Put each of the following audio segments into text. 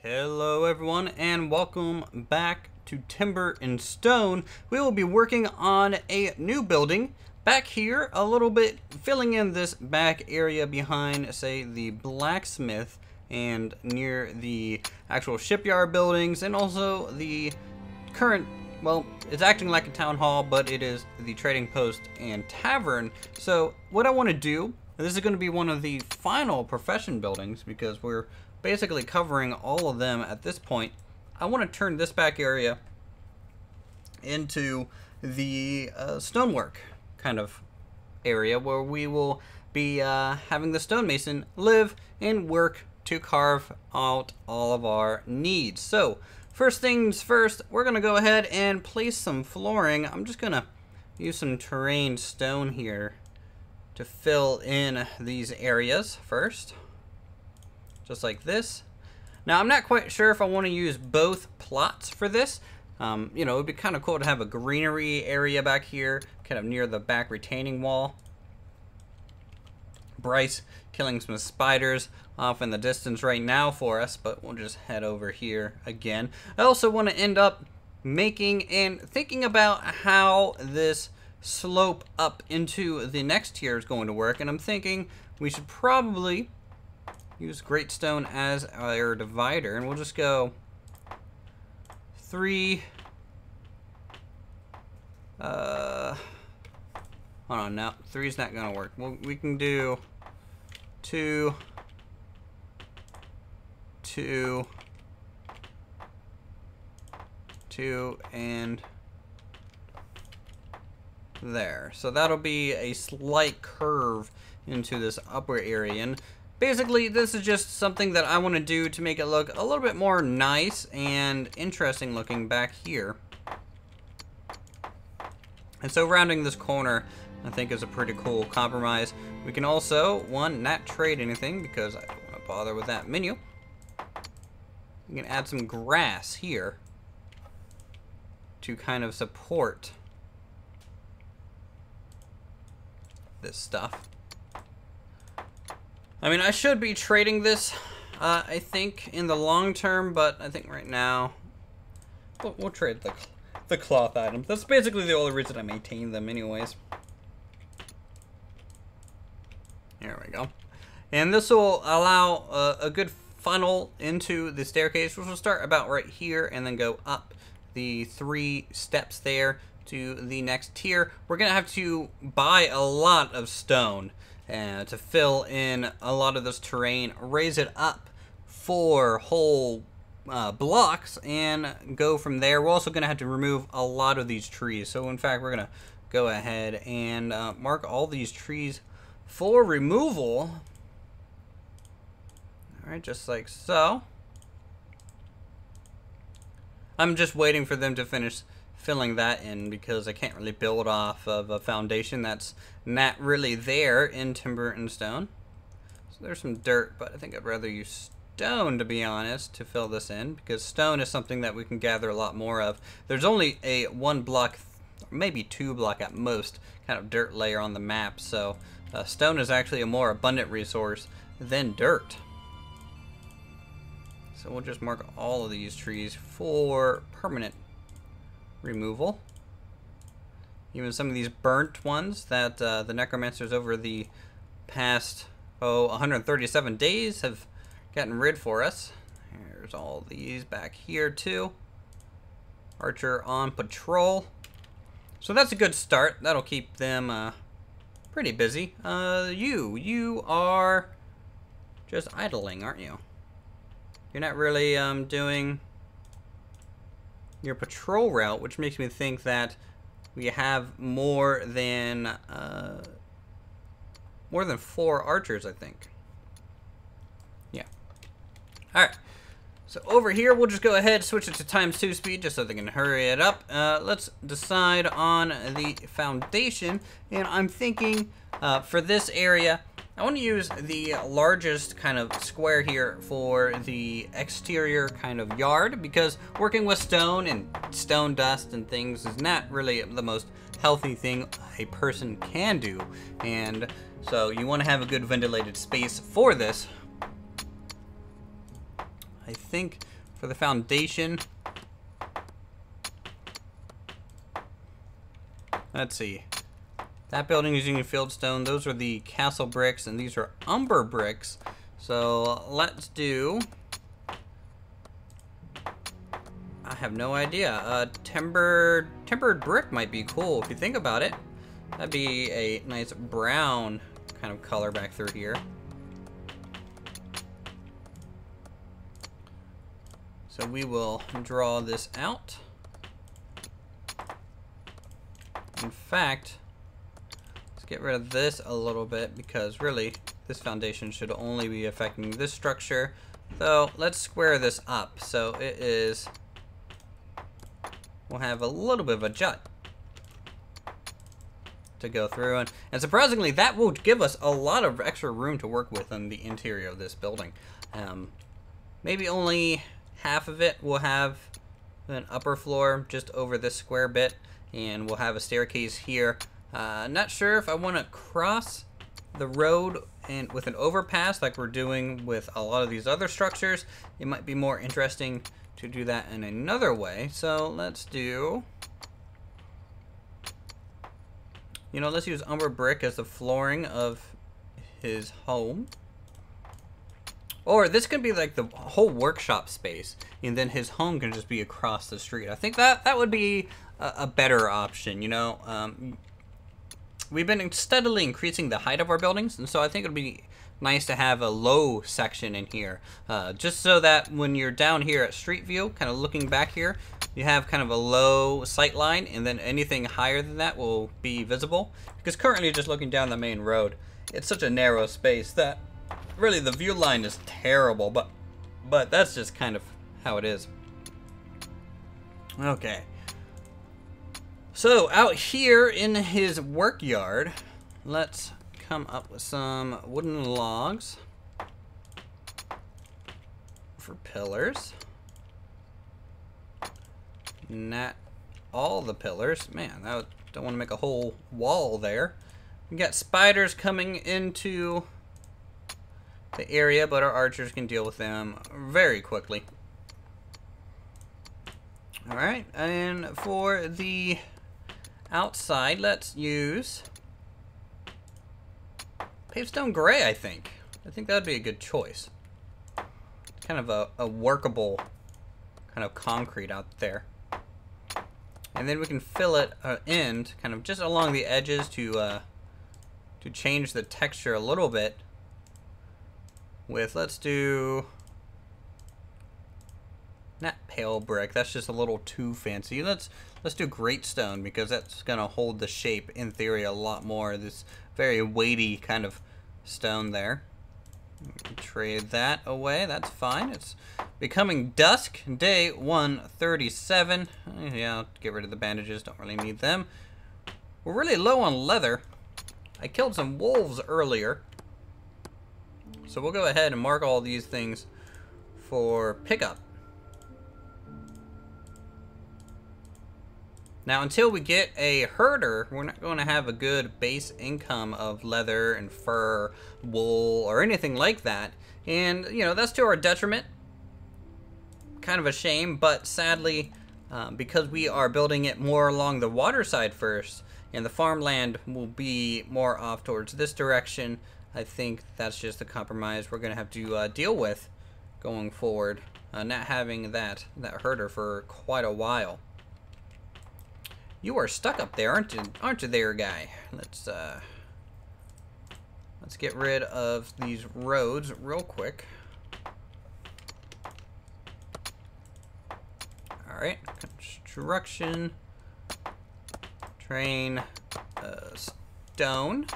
Hello everyone and welcome back to Timber and Stone. We will be working on a new building back here, a little bit filling in this back area behind, say, the blacksmith and near the actual shipyard buildings, and also the current, well, it's acting like a town hall, but it is the trading post and tavern. So what I want to do, this is going to be one of the final profession buildings because we're basically covering all of them at this point. I want to turn this back area into the stonework kind of area where we will be having the stonemason live and work to carve out all of our needs. So first things first, we're going to go ahead and place some flooring. I'm just going to use some terrain stone here to fill in these areas first. Just like this. Now, I'm not quite sure if I want to use both plots for this. You know, it would be kind of cool to have a greenery area back here, kind of near the back retaining wall. Bryce killing some spiders off in the distance right now for us, but we'll just head over here again. I also want to end up making and thinking about how this slope up into the next tier is going to work, and I'm thinking we should probably use great stone as our divider, and we'll just go 3. Hold on, no, 3 is not gonna work. Well, we can do 2, 2, 2, and there. So that'll be a slight curve into this upper area. And basically, this is just something that I want to do to make it look a little bit more nice and interesting looking back here. And so rounding this corner, I think, is a pretty cool compromise. We can also, not trade anything because I don't want to bother with that menu. We can add some grass here to kind of support this stuff. I mean, I should be trading this, I think, in the long term, but I think right now we'll trade the cloth items. That's basically the only reason I maintain them anyways. There we go. And this will allow a good funnel into the staircase, which will start about right here and then go up the 3 steps there to the next tier. We're going to have to buy a lot of stone to fill in a lot of this terrain, raise it up 4 whole blocks, and go from there. We're also going to have to remove a lot of these trees. So in fact, we're going to go ahead and mark all these trees for removal. Alright, just like so. I'm just waiting for them to finish filling that in because I can't really build off of a foundation that's not really there in Timber and Stone. So there's some dirt, but I think I'd rather use stone, to be honest, to fill this in, because stone is something that we can gather a lot more of. There's only a 1 block, maybe 2 block at most, kind of dirt layer on the map, so stone is actually a more abundant resource than dirt. So we'll just mark all of these trees for permanent removal. Even some of these burnt ones that the necromancers over the past 137 days have gotten rid for us. There's all these back here too. Archer on patrol. So that's a good start. That'll keep them pretty busy. You are just idling, aren't you? You're not really doing your patrol route, which makes me think that we have more than 4 archers, I think. Yeah. Alright. So over here, we'll just go ahead, switch it to ×2 speed, just so they can hurry it up. Let's decide on the foundation, and I'm thinking for this area, I want to use the largest kind of square here for the exterior kind of yard, because working with stone and stone dust and things is not really the most healthy thing a person can do. And so you want to have a good ventilated space for this. I think for the foundation, let's see. That building is using fieldstone. Those are the castle bricks, and these are umber bricks. So let's do... I have no idea. Tempered brick might be cool if you think about it. That'd be a nice brown kind of color back through here. So we will draw this out. In fact, let's get rid of this a little bit because really this foundation should only be affecting this structure. So let's square this up. So it is, we'll have a little bit of a jut to go through, and surprisingly that will give us a lot of extra room to work with on the interior of this building. Maybe only half of it will have an upper floor just over this square bit, and we'll have a staircase here. Not sure if I want to cross the road and with an overpass like we're doing with a lot of these other structures. It might be more interesting to do that in another way. So let's do, you know, let's use umber brick as the flooring of his home. Or this could be like the whole workshop space, and then his home can just be across the street. I think that would be a better option, you know. We've been steadily increasing the height of our buildings, and so I think it would be nice to have a low section in here. Just so that when you're down here at street view, kind of looking back here, you have kind of a low sight line, and then anything higher than that will be visible. Because currently just looking down the main road, it's such a narrow space that really the view line is terrible, but that's just kind of how it is. Okay. So out here in his work yard, let's come up with some wooden logs for pillars. Not all the pillars. Man, I don't want to make a whole wall there. We got spiders coming into the area, but our archers can deal with them very quickly. Alright, and for the outside, let's use pavestone gray, I think. I think that would be a good choice. Kind of a workable kind of concrete out there. And then we can fill it in kind of just along the edges to change the texture a little bit with, let's do, not pale brick, that's just a little too fancy. Let's do great stone, because that's gonna hold the shape in theory a lot more. This very weighty kind of stone there. Trade that away, that's fine. It's becoming dusk, day 137. Yeah, I'll get rid of the bandages, don't really need them. We're really low on leather. I killed some wolves earlier, so we'll go ahead and mark all these things for pickup. Now, until we get a herder, we're not going to have a good base income of leather and fur, wool, or anything like that. And, you know, that's to our detriment. Kind of a shame, but sadly, because we are building it more along the water side first, and the farmland will be more off towards this direction, I think that's just a compromise we're going to have to deal with going forward. Not having that herder for quite a while. You are stuck up there, aren't you there, guy? Let's get rid of these roads real quick. Alright, construction, train, stone.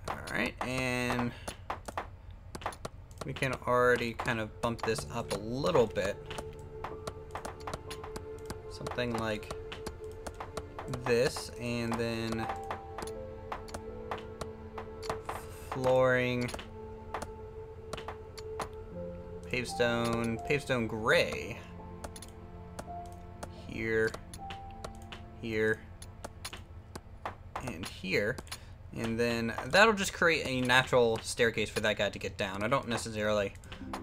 Alright, and we can already kind of bump this up a little bit. Something like this, and then flooring, pavestone gray. Here, here, and here. And then that'll just create a natural staircase for that guy to get down. I don't necessarily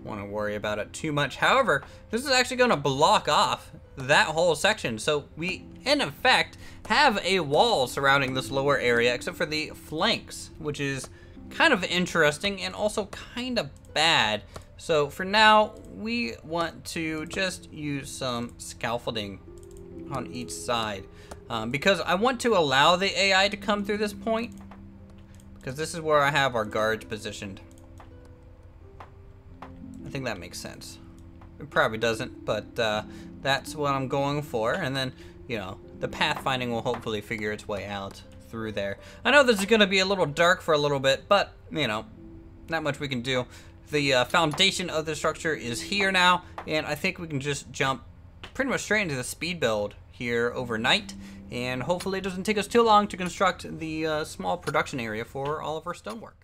want to worry about it too much. However, this is actually going to block off that whole section. So we, in effect, have a wall surrounding this lower area, except for the flanks, which is kind of interesting and also kind of bad. So for now, we want to just use some scaffolding on each side. Because I want to allow the AI to come through this point, because this is where I have our guards positioned. I think that makes sense. It probably doesn't, but that's what I'm going for. And then, you know, the pathfinding will hopefully figure its way out through there. I know this is going to be a little dark for a little bit, but, you know, not much we can do. The foundation of the structure is here now, and I think we can just jump pretty much straight into the speed build here overnight. And hopefully it doesn't take us too long to construct the small production area for all of our stonework.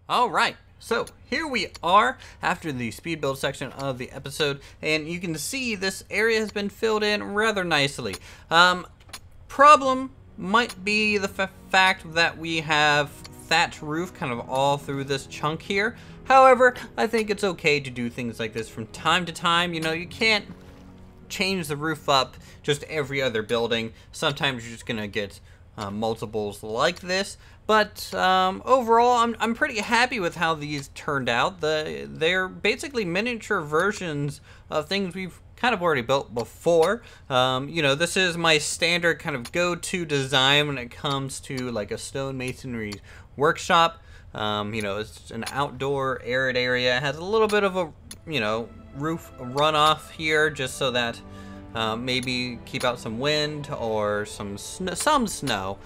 All right, so here we are after the speed build section of the episode, and you can see this area has been filled in rather nicely. Problem might be the fact that we have thatch roof kind of all through this chunk here. However, I think it's okay to do things like this from time to time. You know, you can't change the roof up just every other building. Sometimes you're just gonna get multiples like this. But overall, I'm pretty happy with how these turned out. They're basically miniature versions of things we've kind of already built before. You know, this is my standard kind of go-to design when it comes to like a stonemasonry workshop. You know, it's an outdoor arid area. It has a little bit of a, you know, roof runoff here just so that maybe keep out some wind or some snow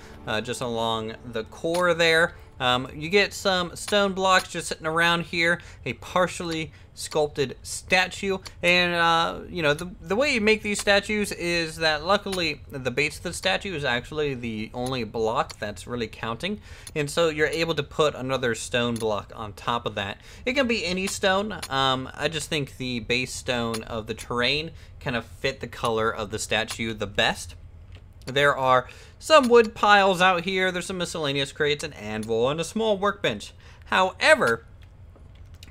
just along the core there. You get some stone blocks just sitting around here, a partially sculpted statue, and you know, the way you make these statues is that luckily the base of the statue is actually the only block that's really counting, and so you're able to put another stone block on top of that. It can be any stone. I just think the base stone of the terrain kind of fit the color of the statue the best. There are some wood piles out here. There's some miscellaneous crates, an anvil, and a small workbench. However,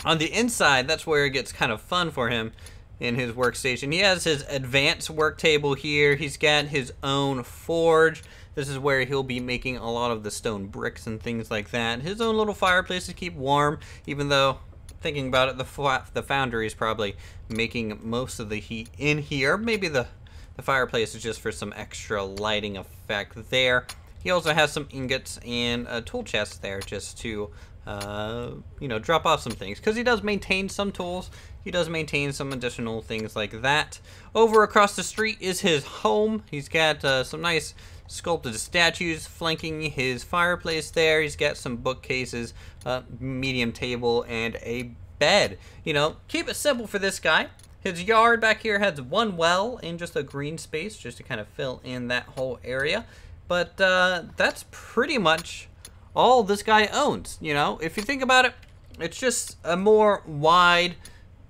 on the inside, that's where it gets kind of fun for him in his workstation. He has his advanced work table here. He's got his own forge. This is where he'll be making a lot of the stone bricks and things like that. His own little fireplace to keep warm, even though, thinking about it, the foundry is probably making most of the heat in here. Maybe the fireplace is just for some extra lighting effect there. He also has some ingots and a tool chest there just to, you know, drop off some things. Because he does maintain some tools. He does maintain some additional things like that. Over across the street is his home. He's got some nice sculpted statues flanking his fireplace there. He's got some bookcases, medium table, and a bed. You know, keep it simple for this guy. His yard back here has one well and just a green space just to kind of fill in that whole area. But that's pretty much all this guy owns. You know, if you think about it, it's just a more wide,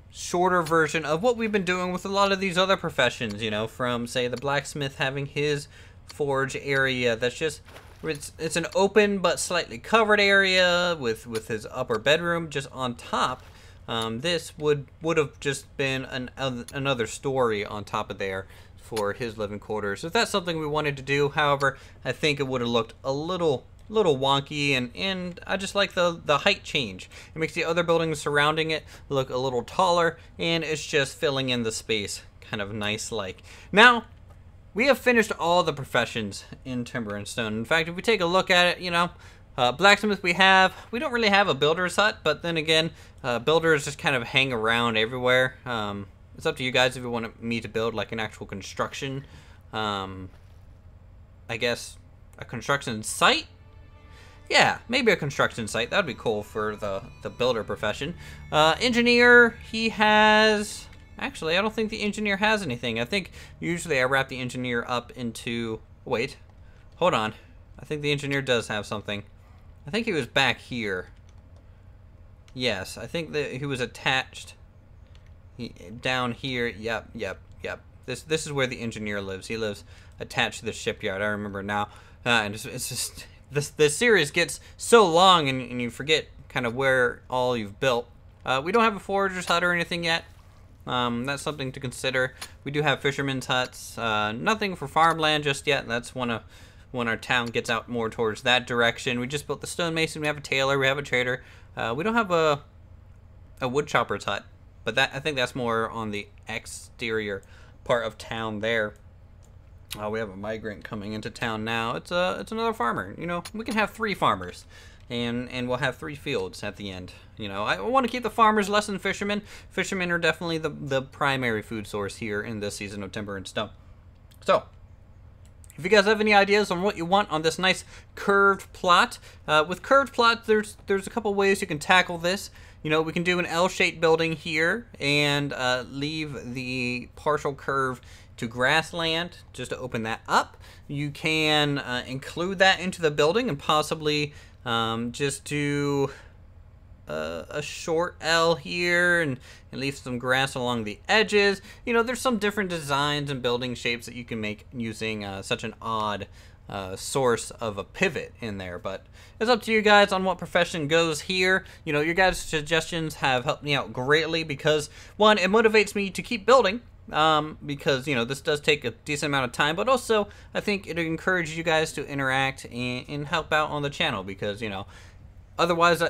shorter version of what we've been doing with a lot of these other professions, you know, from, say, the blacksmith having his forge area. That's just, it's an open but slightly covered area with his upper bedroom just on top. This would have just been another story on top of there for his living quarters. If that's something we wanted to do, however, I think it would have looked a little wonky, and I just like the height change. It makes the other buildings surrounding it look a little taller, and it's just filling in the space kind of nice like. Now, we have finished all the professions in Timber and Stone. In fact, if we take a look at it, you know, blacksmith we don't really have a builder's hut, but then again, builders just kind of hang around everywhere. It's up to you guys if you want me to build like an actual construction, I guess a construction site. Yeah, maybe a construction site. That'd be cool for the builder profession. Engineer, he has, actually I don't think the engineer has anything. I think usually I wrap the engineer up into, wait, hold on, I think the engineer does have something. I think he was back here. Yes, I think that he was attached down here. Yep. This is where the engineer lives. He lives attached to the shipyard. I remember now. And it's just, this series gets so long and you forget kind of where all you've built. We don't have a forager's hut or anything yet. That's something to consider. We do have fishermen's huts. Nothing for farmland just yet. That's when our town gets out more towards that direction. We just built the stonemason. We have a tailor. We have a trader. We don't have a wood chopper's hut, but I think that's more on the exterior part of town there. We have a migrant coming into town now. It's another farmer. You know, we can have 3 farmers, and we'll have 3 fields at the end. You know, I want to keep the farmers less than fishermen. Fishermen are definitely the primary food source here in this season of Timber and Stone. So, if you guys have any ideas on what you want on this nice curved plot, with curved plots, there's a couple ways you can tackle this. You know, we can do an L-shaped building here and leave the partial curve to grassland just to open that up. You can include that into the building and possibly just do a short L here and leave some grass along the edges. You know, there's some different designs and building shapes that you can make using such an odd source of a pivot in there, but it's up to you guys on what profession goes here. You know, your guys' suggestions have helped me out greatly because, one, it motivates me to keep building, because, you know, this does take a decent amount of time, but also I think it encourages you guys to interact and help out on the channel because, you know, otherwise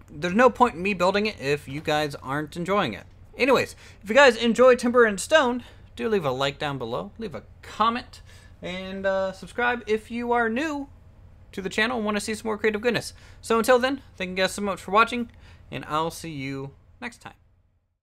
there's no point in me building it if you guys aren't enjoying it. Anyways, if you guys enjoy Timber and Stone, do leave a like down below, leave a comment, and subscribe if you are new to the channel and want to see some more creative goodness. So until then, thank you guys so much for watching, and I'll see you next time.